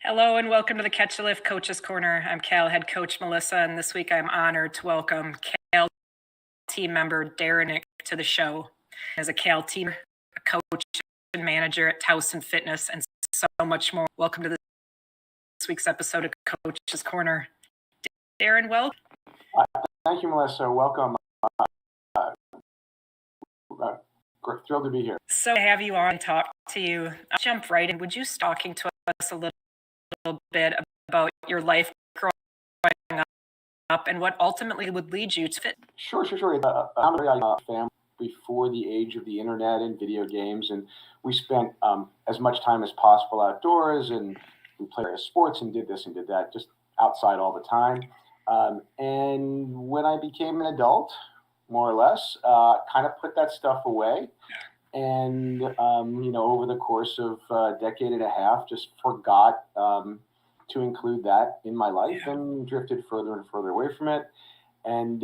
Hello and welcome to the Catch a Lift Coaches Corner. I'm Cal head coach Melissa, and this week I'm honored to welcome Cal team member Darin to the show. As a Cal team, a coach and manager at Towson Fitness, and so much more. Welcome to this week's episode of Coaches Corner. Darin, welcome. Thank you, Melissa. Welcome. Thrilled to be here. So to have you on and talk to you. I'll jump right in. Would you talking to us a little bit about your life growing up and what ultimately would lead you to fit? Sure. I'm a family before the age of the internet and video games, and we spent as much time as possible outdoors, and we played sports and did this and did that, just outside all the time. And when I became an adult, more or less, kind of put that stuff away. And, over the course of a decade and a half, just forgot to include that in my life and drifted further and further away from it, and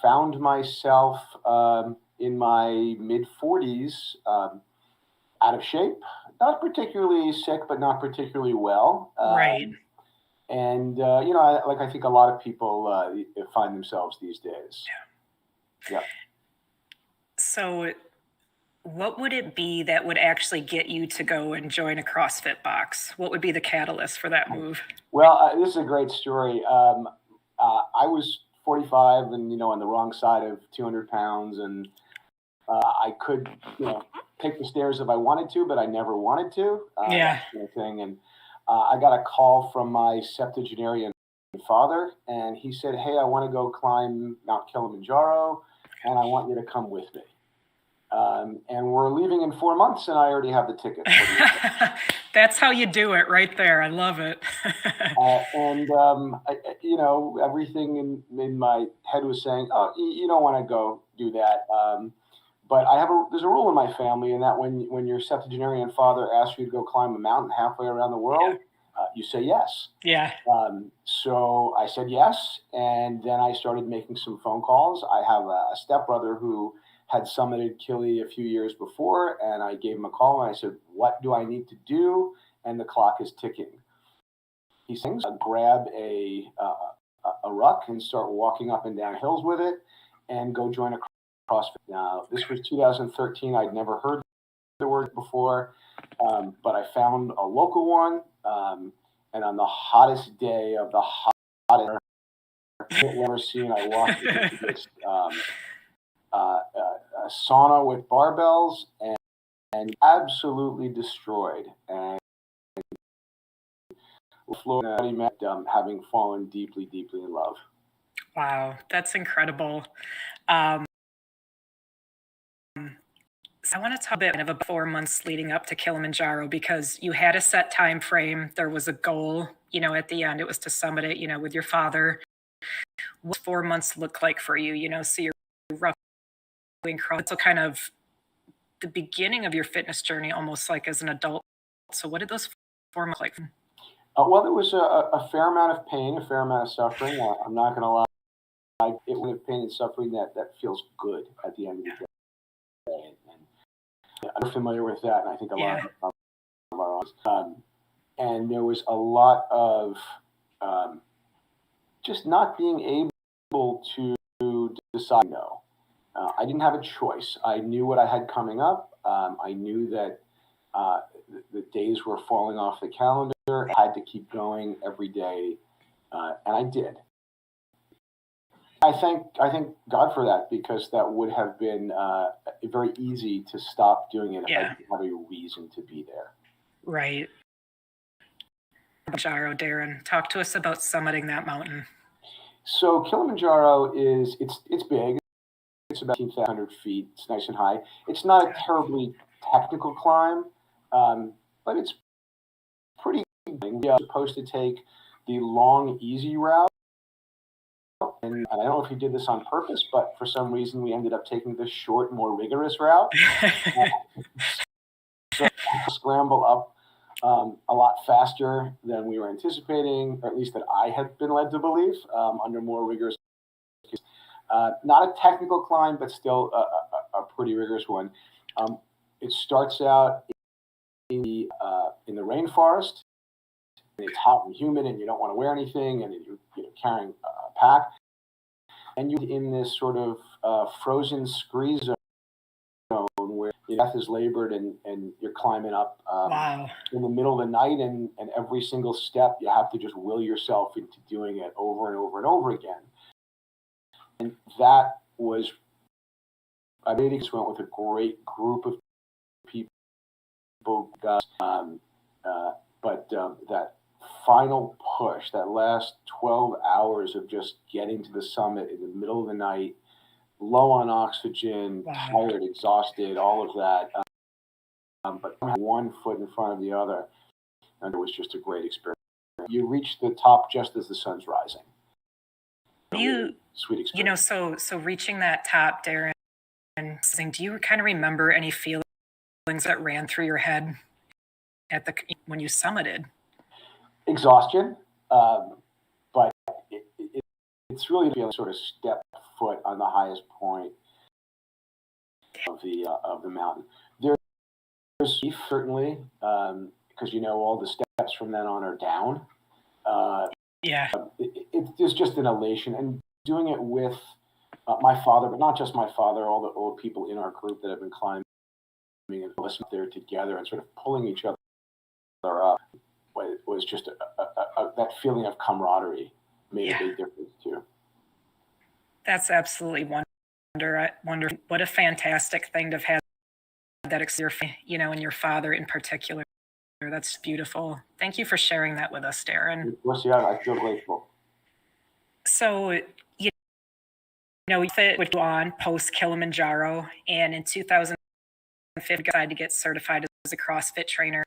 found myself in my mid-40s out of shape, not particularly sick, but not particularly well. Right. And, I think a lot of people find themselves these days. Yeah. So what would it be that would actually get you to go and join a CrossFit box? What would be the catalyst for that move? Well, this is a great story. I was 45 and, on the wrong side of 200 pounds, and I could, take the stairs if I wanted to, but I never wanted to. That kind of thing. And I got a call from my septuagenarian father, and he said, "Hey, I want to go climb Mount Kilimanjaro, and I want you to come with me. And we're leaving in 4 months, and I already have the ticket." That's how you do it right there. I love it. Everything in my head was saying, "Oh, you don't want to go do that." But there's a rule in my family, and that when your septuagenarian father asks you to go climb a mountain halfway around the world, you say yes. Yeah. So I said yes, and then I started making some phone calls. I have a stepbrother who had summited Kili a few years before, and I gave him a call, and I said, "What do I need to do?" And the clock is ticking. He says, "Grab a ruck and start walking up and down hills with it, and go join a CrossFit." Now, this was 2013. I'd never heard the word before, but I found a local one, and on the hottest day of the hottest I've ever seen, I walked into this a sauna with barbells and absolutely destroyed, and having fallen deeply in love. Wow, that's incredible. So I want to talk a bit of 4 months leading up to Kilimanjaro, because you had a set time frame. There was a goal, at the end. It was to summit it, with your father. What 4 months look like for you? So you're roughly so kind of the beginning of your fitness journey, almost like as an adult. So what did those 4 months look like? Well, there was a fair amount of pain, a fair amount of suffering. I'm not going to lie. It was pain and suffering that feels good at the end of the day. And I'm familiar with that, and I think a lot of our audience. And there was a lot of just not being able to decide no. I didn't have a choice. I knew what I had coming up. I knew that the days were falling off the calendar. I had to keep going every day, and I did. I thank God for that, because that would have been very easy to stop doing it if I didn't have a reason to be there. Right. Kilimanjaro, Darin, talk to us about summiting that mountain. So Kilimanjaro it's big. It's about 1,500 feet. It's nice and high. It's not a terribly technical climb, but it's pretty good. You're supposed to take the long, easy route. And I don't know if he did this on purpose, but for some reason we ended up taking the short, more rigorous route. So scramble up a lot faster than we were anticipating, or at least that I had been led to believe, under more rigorous. Not a technical climb, but still a pretty rigorous one. It starts out in the rainforest, it's hot and humid and you don't want to wear anything and you're carrying a pack. And you're in this sort of frozen scree zone where your death is labored and you're climbing up Wow. in the middle of the night, and every single step you have to just will yourself into doing it over and over and over again. And that was, I really just went with a great group of people, but that final push, that last 12 hours of just getting to the summit in the middle of the night, low on oxygen, Wow. tired, exhausted, all of that. But one foot in front of the other, and it was just a great experience. You reach the top just as the sun's rising. Sweet experience. So reaching that top, Darin, do you kind of remember any feelings that ran through your head when you summited? Exhaustion, but it's really feeling sort of step foot on the highest point of the mountain. There's certainly because all the steps from then on are down. There's just an elation, and doing it with my father, but not just my father, all the old people in our group that have been climbing and listening there together and sort of pulling each other up. It was just that feeling of camaraderie made a big difference too. That's absolutely wonderful. What a fantastic thing to have had that experience, and your father in particular. That's beautiful. Thank you for sharing that with us, Darin. Of course, yeah, I feel grateful. So, Fit would go on post Kilimanjaro, and in 2015, decided to get certified as a CrossFit trainer.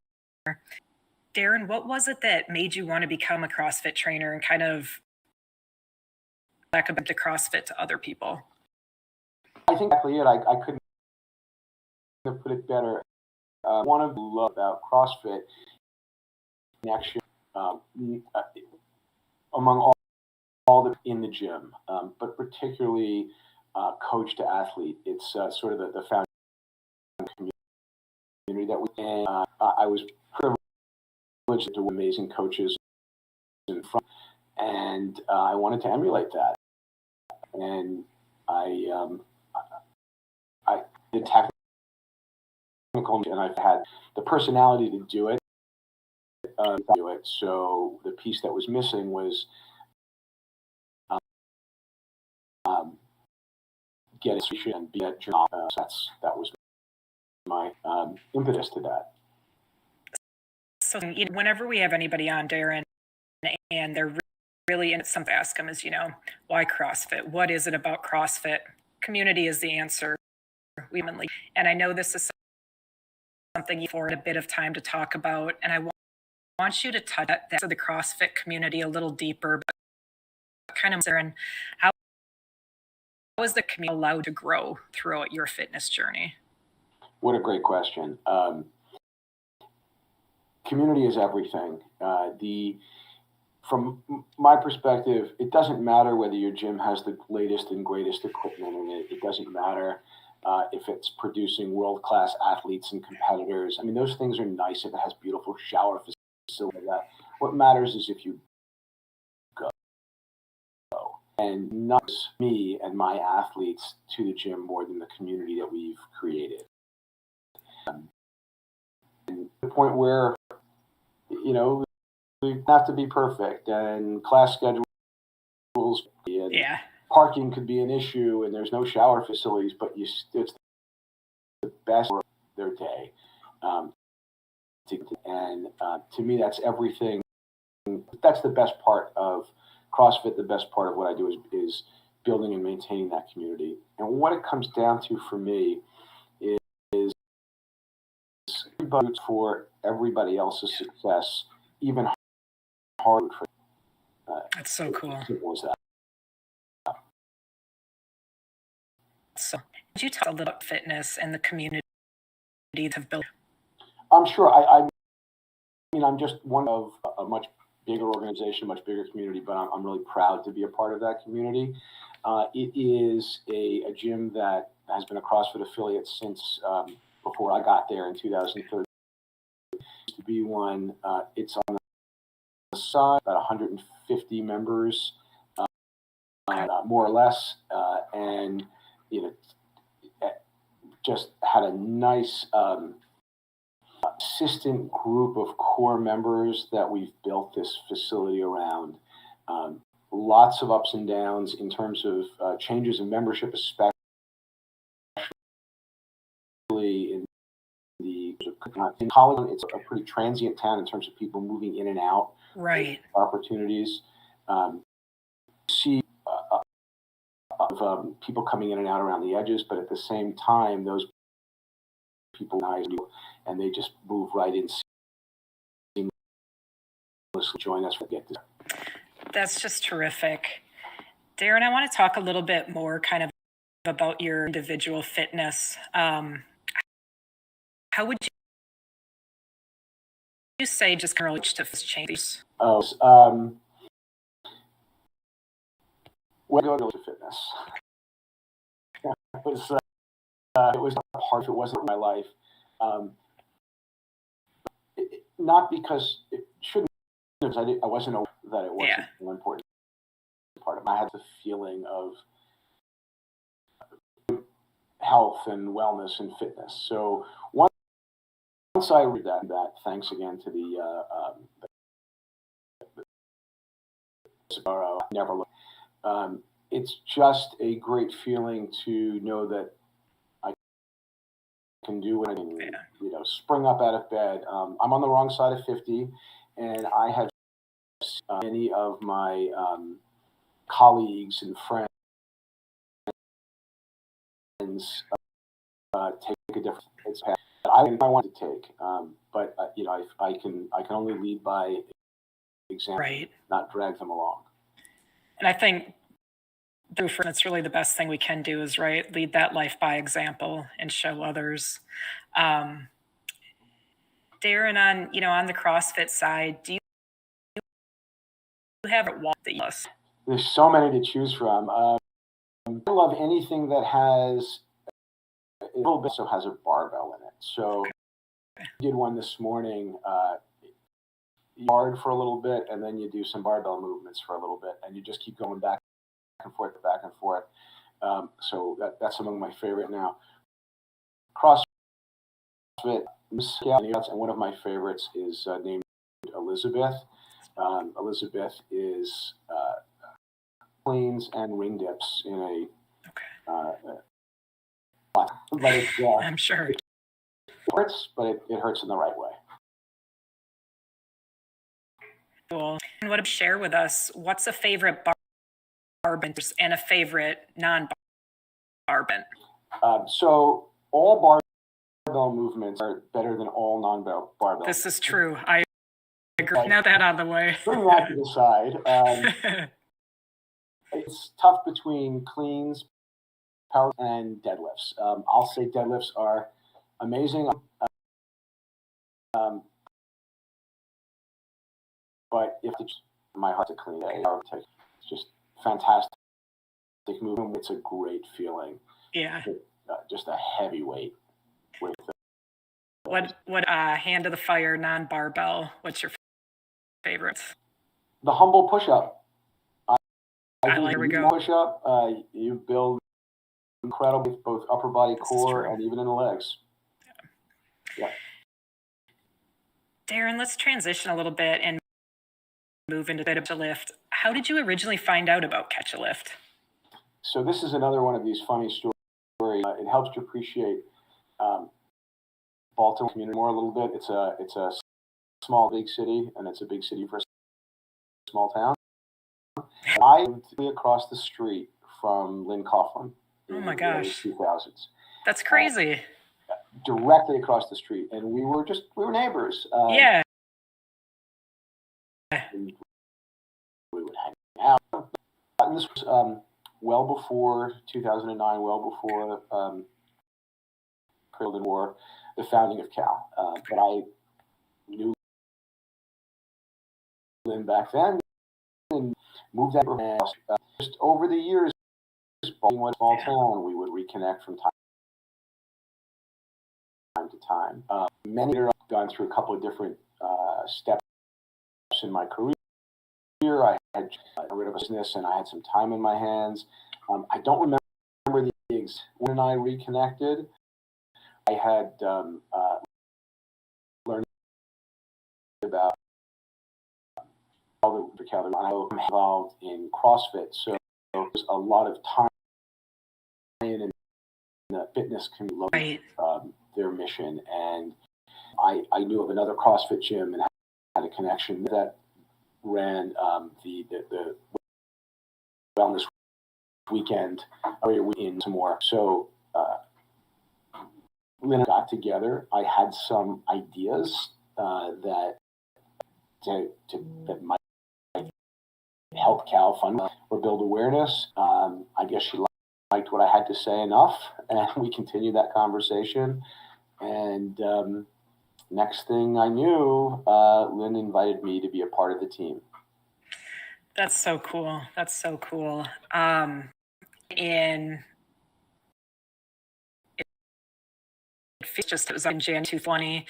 Darin, what was it that made you want to become a CrossFit trainer and kind of recommend the CrossFit to other people? I think exactly it. I couldn't have put it better. One of the love about CrossFit connection among all the in the gym, but particularly coach to athlete. It's sort of the foundation community that we. And I was privileged to amazing coaches in front, and I wanted to emulate that. And I did technical, and I've had the personality to do it. So the piece that was missing was get it and be that job. That was my impetus to that. So whenever we have anybody on, Darin, and they're really in something, ask them is, why CrossFit? What is it about CrossFit? Community is the answer. And I know this is something you afford a bit of time to talk about, and I want you to touch that the CrossFit community a little deeper, but kind of, and how is the community allowed to grow throughout your fitness journey? What a great question. Community is everything. From my perspective, it doesn't matter whether your gym has the latest and greatest equipment in it. It doesn't matter if it's producing world-class athletes and competitors. I mean, those things are nice if it has beautiful shower facility. What matters is if you go. And not me and my athletes to the gym more than the community that we've created. And the point where, we have to be perfect, and class schedules and parking could be an issue, and there's no shower facilities, but it's the best of their day. To me, that's everything. That's the best part of CrossFit. The best part of what I do is building and maintaining that community. And what it comes down to for me is for everybody else's success, even hard. That's so cool. Simple as that. So, could you talk a little about fitness and the community have built? I'm sure. I mean, I'm just one of a much bigger organization, much bigger community, but I'm really proud to be a part of that community. It is a gym that has been a CrossFit affiliate since before I got there in 2013. To be one, it's on side, about 150 members, more or less, and just had a nice consistent group of core members that we've built this facility around. Lots of ups and downs in terms of changes in membership, especially in college. It's a pretty transient town in terms of people moving in and out. Right. Opportunities. See of people coming in and out around the edges, but at the same time, those people and they just move right in seamlessly, join us for get this. That's just terrific. Darin, I want to talk a little bit more kind of about your individual fitness. How would you say just currently to changes? When I go to fitness, it was hard. It wasn't my life. Not because it shouldn't. I wasn't aware that it wasn't an important part of it. I had the feeling of health and wellness and fitness. So once I read that, thanks again to the never look. It's just a great feeling to know that I can do what I can, spring up out of bed. I'm on the wrong side of 50, and I have many of my colleagues and friends take a different path that I want to take. But I can only lead by example, right, not drag them along. And I think it's really the best thing we can do is lead that life by example and show others. Darin, on the CrossFit side, do you have a walk that you love? There's so many to choose from. I love anything that has a little bit, so has a barbell in it. So I did one this morning, hard for a little bit, and then you do some barbell movements for a little bit, and you just keep going back and forth. So that's among my favorite now. CrossFit, and one of my favorites is named Elizabeth. Elizabeth is cleans and ring dips in a. But it's, I'm sure it hurts, but it hurts in the right way. Cool. And what share with us? What's a favorite barbell and a favorite non-barbell? So all barbell movements are better than all non-barbell. This is true. I agree. Now that out of the way. Bring that to the side. It's tough between cleans, power, and deadlifts. I'll say deadlifts are amazing. But if it's my heart to clean it's just fantastic movement. It's a great feeling. Yeah. Just a heavy weight. What hand of the fire non-barbell? What's your favorite? The humble push-up. Here we go. Push-up. You build incredible both upper body, core, and even in the legs. Yeah. Darin, let's transition a little bit and move into Catch a Lift. How did you originally find out about Catch a Lift? So this is another one of these funny stories. It helps to appreciate Baltimore community more a little bit. It's a small big city, and it's a big city for a small town. I lived across the street from Lynn Coughlin. Oh my gosh, 2000s. That's crazy. Directly across the street, and we were neighbors. Yeah. We would hang out. And this was well before 2009, well before War, the founding of Cal. But I knew Lynn back then and moved that. Just over the years, being a small town, we would reconnect from time to time. Many have gone through a couple of different steps in my career. I had got rid of a business and I had some time in my hands. I don't remember the eggs. When I reconnected, I had learned about all the calories. I'm involved in CrossFit, so there's a lot of time in the fitness community, their mission. And I knew of another CrossFit gym and had a connection that ran the wellness weekend in some more. So Lynn and I got together. I had some ideas that might help Cal fund or build awareness. I guess she liked what I had to say enough, and we continued that conversation. And next thing I knew, Lynn invited me to be a part of the team. That's so cool. That's so cool. And it was in Jan 2020.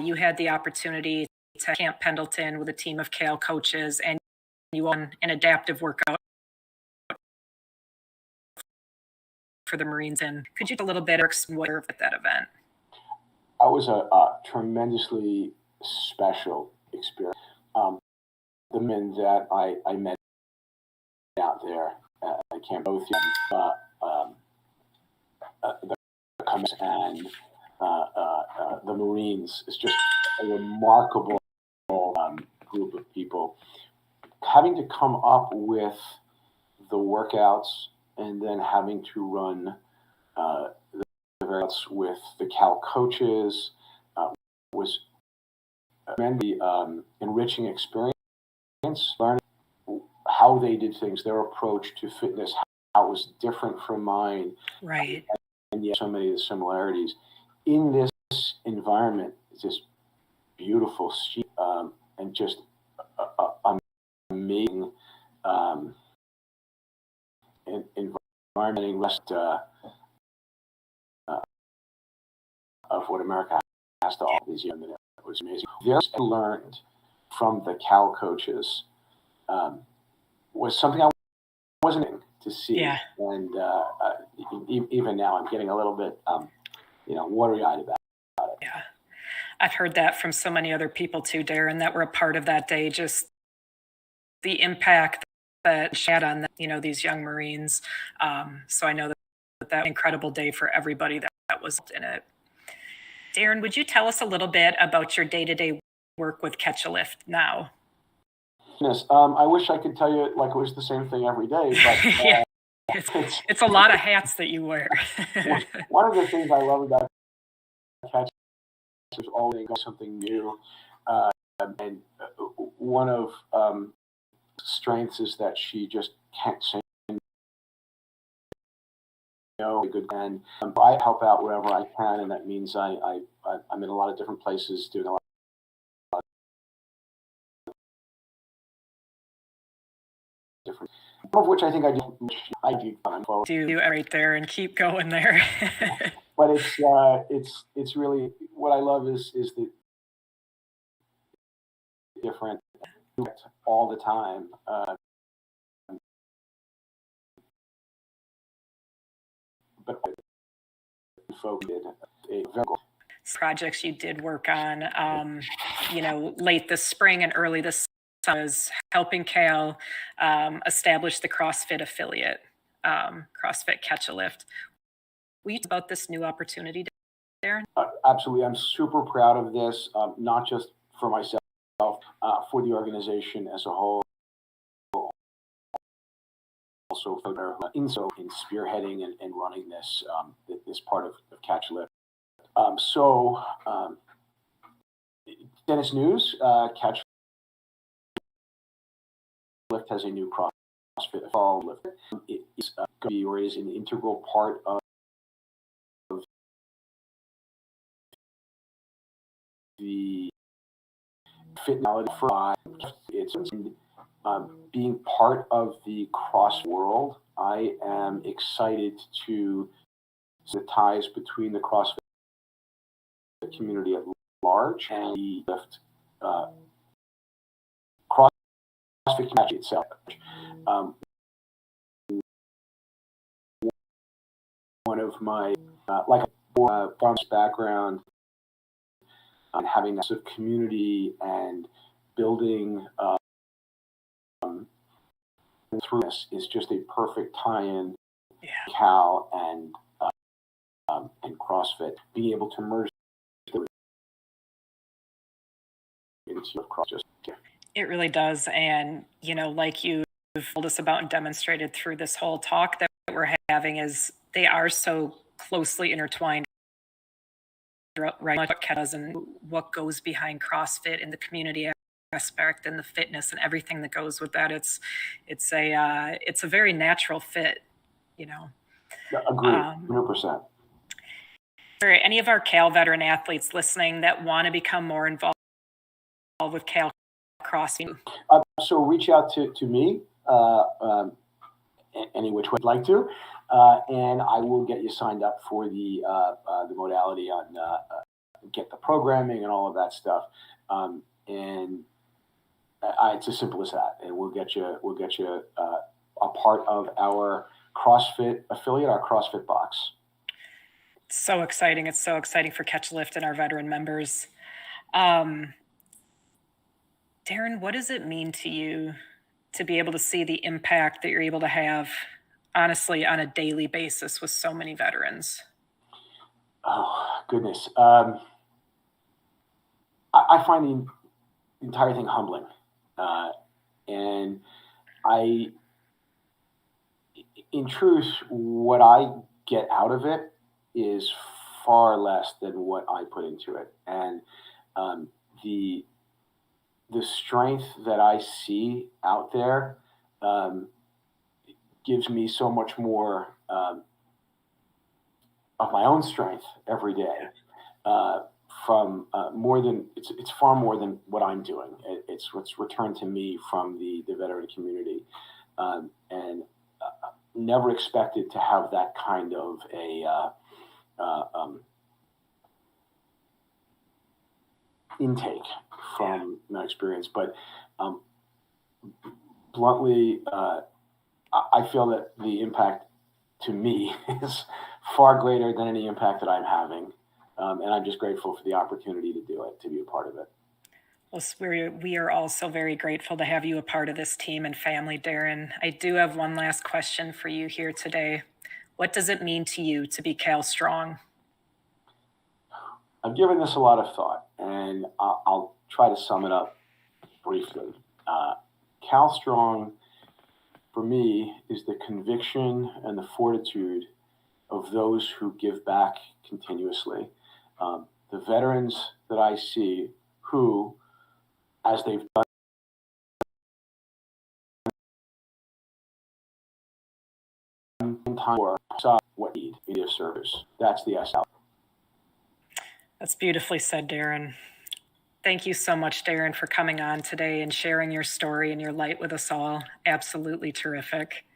You had the opportunity to Camp Pendleton with a team of Cal coaches, and you won an adaptive workout for the Marines. And could you tell a little bit what at that event? That was a tremendously special experience. The men that I met out there at Camp both the Cubs and the Marines is just a remarkable group of people. Having to come up with the workouts and then having to run the workouts with the Cal coaches was the enriching experience. Learning how they did things, their approach to fitness, how it was different from mine. Right. And yet so many of the similarities. In this environment, it's just beautiful and just amazing environment rest of what America has to offer these young men. It was amazing. There's learned from the Cal coaches was something I wasn't to see. Yeah. And even now I'm getting a little bit, watery-eyed about it. Yeah. I've heard that from so many other people too, Darin, that were a part of that day, just the impact that she had on these young Marines. So I know that was an incredible day for everybody that was in it. Darin, would you tell us a little bit about your day-to-day work with Catch a Lift now? Yes, I wish I could tell you like it was the same thing every day, but yeah. It's a lot of hats that you wear. One of the things I love about Catch is always something new, and one of strengths is that she just can't say no. Good, and I help out wherever I can, and that means I'm in a lot of different places doing a lot. Different, of which I think I do right there and keep going there. But it's really what I love is the different all the time. But projects you did work on, late this spring and early this summer was helping Cal establish the CrossFit affiliate, CrossFit Catch a Lift. Will you talk about this new opportunity, Darin? Absolutely. I'm super proud of this, not just for myself, for the organization as a whole. Also for in spearheading and running this part of Catch a Lift. Dennis News, Catch Lift has a new CrossFit fall lift. It is going to be or is an integral part of the fitness for it's being part of the cross world. I am excited to see the ties between the CrossFit community at large and the lift CrossFit community itself. One of my from this background, having that sort of community and building through this is just a perfect tie-in. Cal and CrossFit, being able to merge into CrossFit. It really does. And, like you've told us about and demonstrated through this whole talk that we're having, is they are so closely intertwined, right? What does and what goes behind CrossFit and the community aspect and the fitness and everything that goes with that. It's a very natural fit, Agreed, 100%. For any of our Cal veteran athletes listening that want to become more involved with Cal CrossFit, so reach out to me any which way you'd like to, and I will get you signed up for the modality on get the programming and all of that stuff, and it's as simple as that, and we'll get you a part of our CrossFit affiliate, our CrossFit box. So exciting. It's so exciting for Catch Lift and our veteran members. Darin, what does it mean to you to be able to see the impact that you're able to have, honestly, on a daily basis with so many veterans? Oh, goodness. I find the entire thing humbling. And in truth, what I get out of it is far less than what I put into it. And the strength that I see out there gives me so much more of my own strength every day. From more than it's far more than what I'm doing. It's what's returned to me from the veteran community, and never expected to have that kind of a intake from my experience. But bluntly, I feel that the impact to me is far greater than any impact that I'm having. And I'm just grateful for the opportunity to do it, to be a part of it. Well, we are also very grateful to have you a part of this team and family, Darin. I do have one last question for you here today. What does it mean to you to be Cal Strong? I've given this a lot of thought, and I'll try to sum it up briefly. Cal Strong, for me, is the conviction and the fortitude of those who give back continuously. The veterans that I see who, as they've done in time, saw what need of service. That's the S. That's beautifully said, Darin. Thank you so much, Darin, for coming on today and sharing your story and your light with us all. Absolutely terrific.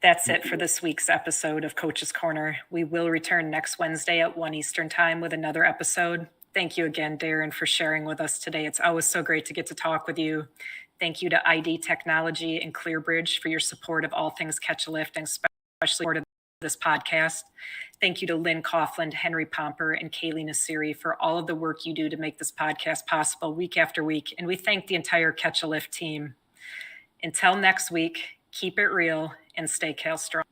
That's it for this week's episode of Coach's Corner. We will return next Wednesday at 1 Eastern Time with another episode. Thank you again, Darin, for sharing with us today. It's always so great to get to talk with you. Thank you to ID Technology and ClearBridge for your support of all things Catch a Lift, and especially support of this podcast. Thank you to Lynn Coughlin, Henry Pomper, and Kaylee Nasiri for all of the work you do to make this podcast possible week after week. And we thank the entire Catch a Lift team. Until next week, keep it real and stay Cal Strong.